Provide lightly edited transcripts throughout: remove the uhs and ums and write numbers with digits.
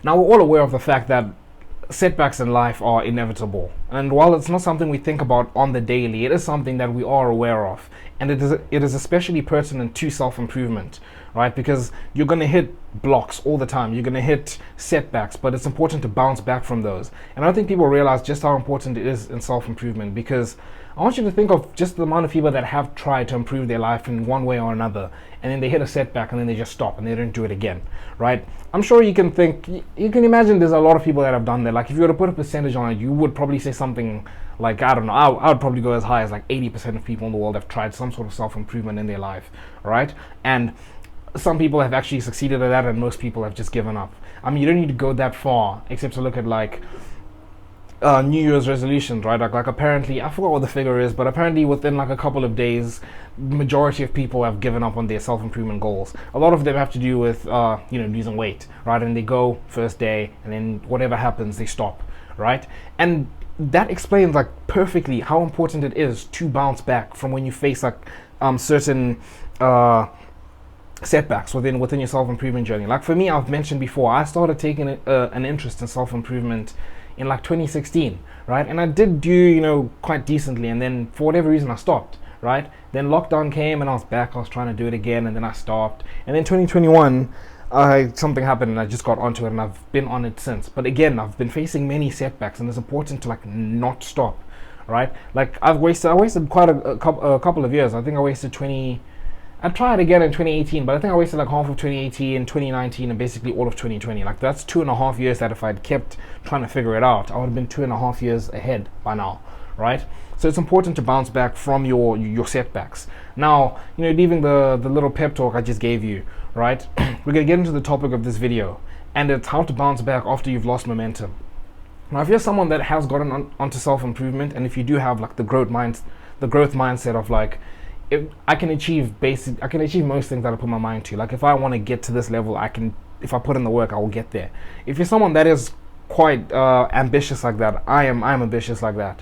Now, we're all aware of the fact that setbacks in life are inevitable. And while it's not something we think about on the daily, it is something that we are aware of. And it is especially pertinent to self-improvement, right? Because you're going to hit blocks all the time. You're going to hit setbacks, but it's important to bounce back from those. And I don't think people realize just how important it is in self-improvement, because I want you to think of just the amount of people that have tried to improve their life in one way or another, and then they hit a setback and then they just stop and they don't do it again, right? I'm sure you can imagine there's a lot of people that have done that. Like if you were to put a percentage on it, you would probably say something like, I don't know, I would probably go as high as like 80% of people in the world have tried some sort of self-improvement in their life, right? And some people have actually succeeded at that, and most people have just given up. I mean, you don't need to go that far except to look at like New Year's resolutions, right? Like apparently, I forgot what the figure is, but apparently within like a couple of days, majority of people have given up on their self-improvement goals. A lot of them have to do with losing weight, right? And they go first day, and then whatever happens, they stop, right? And that explains like perfectly how important it is to bounce back from when you face like certain setbacks within your self-improvement journey. Like for me, I've mentioned before, I started taking an interest in self-improvement in like 2016, right? And I did do quite decently, and then for whatever reason I stopped, right? Then lockdown came and I was back. I was trying to do it again, and then I stopped. And then 2021, something happened and I just got onto it, and I've been on it since. But again, I've been facing many setbacks, and it's important to like not stop, right? Like I wasted quite a couple of years. I think I tried again in 2018, but I think I wasted like half of 2018, 2019, and basically all of 2020. Like that's 2.5 years that if I'd kept trying to figure it out, I would have been 2.5 years ahead by now, right? So it's important to bounce back from your setbacks. Now, leaving the little pep talk I just gave you, right? We're gonna get into the topic of this video, and it's how to bounce back after you've lost momentum. Now, if you're someone that has gotten onto self-improvement, and if you do have like the growth mindset of like, if I can achieve most things that I put my mind to. Like if I want to get to this level, if I put in the work, I will get there. If you're someone that is quite ambitious like that, I'm ambitious like that,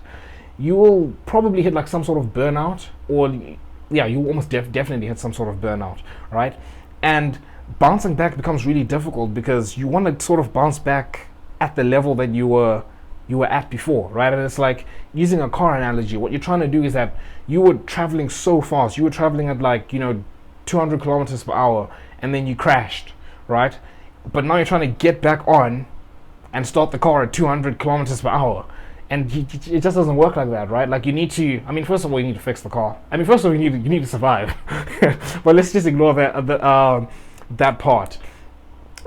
you will probably hit like some sort of burnout, or you almost definitely hit some sort of burnout, right? And bouncing back becomes really difficult because you want to sort of bounce back at the level that you were at before, right? And it's like using a car analogy. What you're trying to do is that you were traveling so fast. You were traveling at like 200 kilometers per hour, and then you crashed, right? But now you're trying to get back on and start the car at 200 kilometers per hour, and it just doesn't work like that, right? Like you need to. I mean, first of all, you need to fix the car. I mean, first of all, you need to survive. But let's just ignore that part.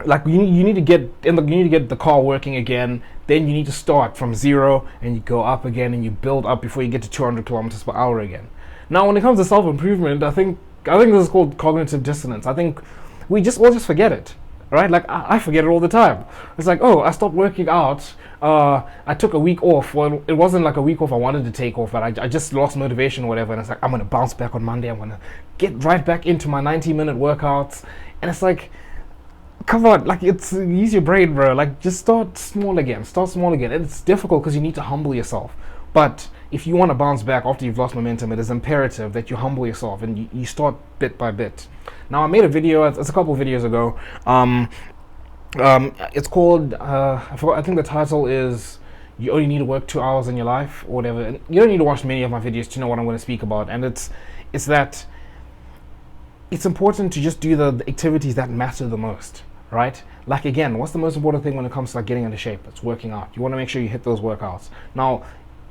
Like you need to get the car working again. Then you need to start from zero, and you go up again, and you build up before you get to 200 kilometers per hour again. Now, when it comes to self-improvement, I think this is called cognitive dissonance. I think we'll just forget it, right? Like I forget it all the time. It's like, oh, I stopped working out. I took a week off. Well, it wasn't like a week off I wanted to take off, but I just lost motivation or whatever. And it's like, I'm gonna bounce back on Monday. I'm gonna get right back into my 90-minute workouts. And it's like, come on, like use your brain, bro. Like just start small again. It's difficult because you need to humble yourself. But if you want to bounce back after you've lost momentum, it is imperative that you humble yourself and you start bit by bit. Now, I made a video. It's a couple of videos ago. It's called I think the title is "You Only Need to Work 2 Hours in Your Life" or whatever. And you don't need to watch many of my videos to know what I'm going to speak about. And it's that it's important to just do the activities that matter the most. Right? Like again, what's the most important thing when it comes to like getting into shape? It's working out. You want to make sure you hit those workouts. Now,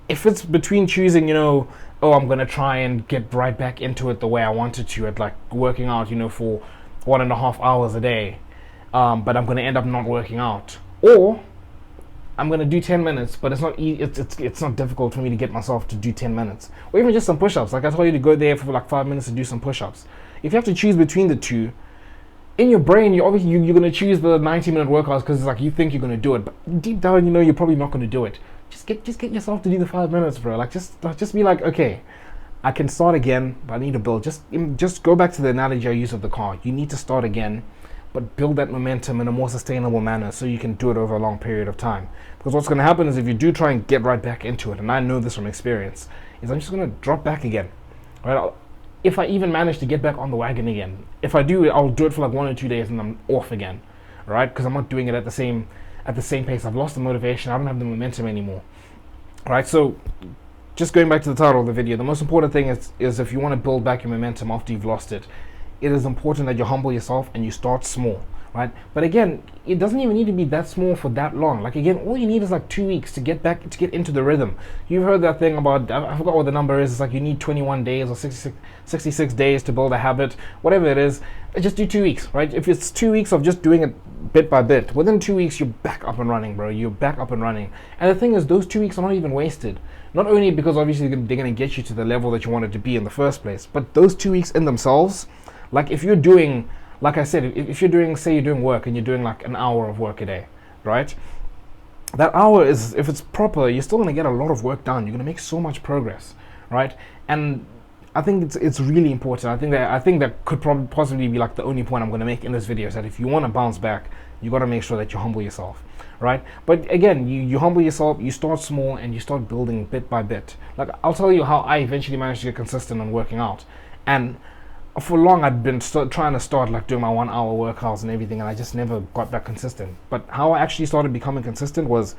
if it's between choosing, I'm gonna try and get right back into it the way I wanted to at like working out, for 1.5 hours a day, but I'm gonna end up not working out, or I'm gonna do 10 minutes, but it's not it's not difficult for me to get myself to do 10 minutes, or even just some push-ups. Like I told you to go there for like 5 minutes to do some push-ups. If you have to choose between the two, in your brain, you're going to choose the 90-minute workouts because it's like you think you're going to do it, but deep down, you're probably not going to do it. Just get yourself to do the 5 minutes, bro. Like just be like, okay, I can start again, but I need to build. Just go back to the analogy I used of the car. You need to start again, but build that momentum in a more sustainable manner so you can do it over a long period of time. Because what's going to happen is if you do try and get right back into it, and I know this from experience, is I'm just going to drop back again, right? If I even manage to get back on the wagon again. If I do, I'll do it for like 1 or 2 days and I'm off again, right? Because I'm not doing it at the same at the same pace. I've lost the motivation. I don't have the momentum anymore. Right? So just going back to the title of the video, the most important thing is if you want to build back your momentum after you've lost it, it is important that you humble yourself and you start small, right? But again, it doesn't even need to be that small for that long. Like again, all you need is like 2 weeks to get into the rhythm. You've heard that thing about, I forgot what the number is. It's like you need 21 days or 66 days to build a habit, whatever it is. Just do 2 weeks, right? If it's 2 weeks of just doing it bit by bit, within 2 weeks you're back up and running, bro. You're back up and running. And the thing is, those 2 weeks are not even wasted. Not only because obviously they're going to get you to the level that you wanted to be in the first place, but those 2 weeks in themselves, like if you're doing, like I said, if you're doing, say you're doing work and you're doing like an hour of work a day, right? That hour is, if it's proper, you're still going to get a lot of work done. You're going to make so much progress, right? And I think it's really important. I think that could possibly be like the only point I'm going to make in this video, is that if you want to bounce back, you got to make sure that you humble yourself, right? But again, you humble yourself, you start small, and you start building bit by bit. Like I'll tell you how I eventually managed to get consistent on working out. And for long I'd been trying to start like doing my 1 hour workouts and everything, and I just never got that consistent. But how I actually started becoming consistent was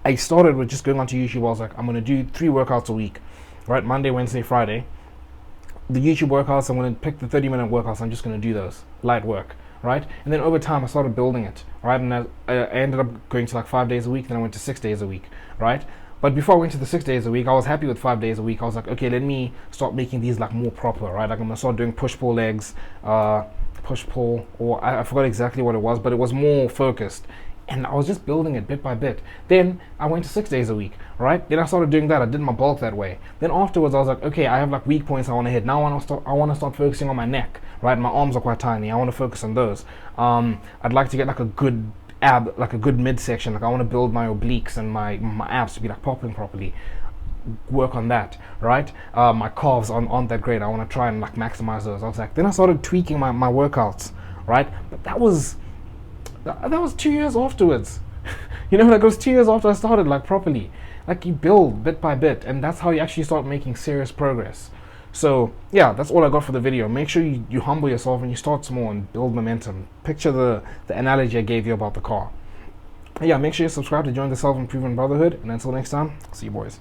I started with just going onto YouTube. I was like, I'm going to do 3 workouts a week, right? Monday, Wednesday, Friday. The YouTube workouts, I'm going to pick the 30-minute workouts. I'm just going to do those light work, right? And then over time I started building it, right? And I ended up going to like 5 days a week. Then I went to 6 days a week, right? But before I went to the 6 days a week, I was happy with 5 days a week. I was like, okay, let me start making these like more proper, right? Like I'm gonna start doing push-pull legs, push-pull, or I forgot exactly what it was, but it was more focused. And I was just building it bit by bit. Then I went to 6 days a week, right? Then I started doing that. I did my bulk that way. Then afterwards, I was like, okay, I have like weak points I want to hit. Now I want to start focusing on my neck, right? My arms are quite tiny. I want to focus on those. I'd like to get like a good ab, like a good midsection. Like I want to build my obliques and my abs to be like popping properly. Work on that, right? My calves aren't that great. I want to try and like maximize those. I was like, then I started tweaking my workouts, right? But that was 2 years afterwards. You know, like it was 2 years after I started like properly. Like you build bit by bit, and that's how you actually start making serious progress. So yeah, that's all I got for the video. Make sure you humble yourself and you start small and build momentum. Picture the analogy I gave you about the car. Yeah, make sure you subscribe to join the Self-Improvement Brotherhood, and until next time, see you boys.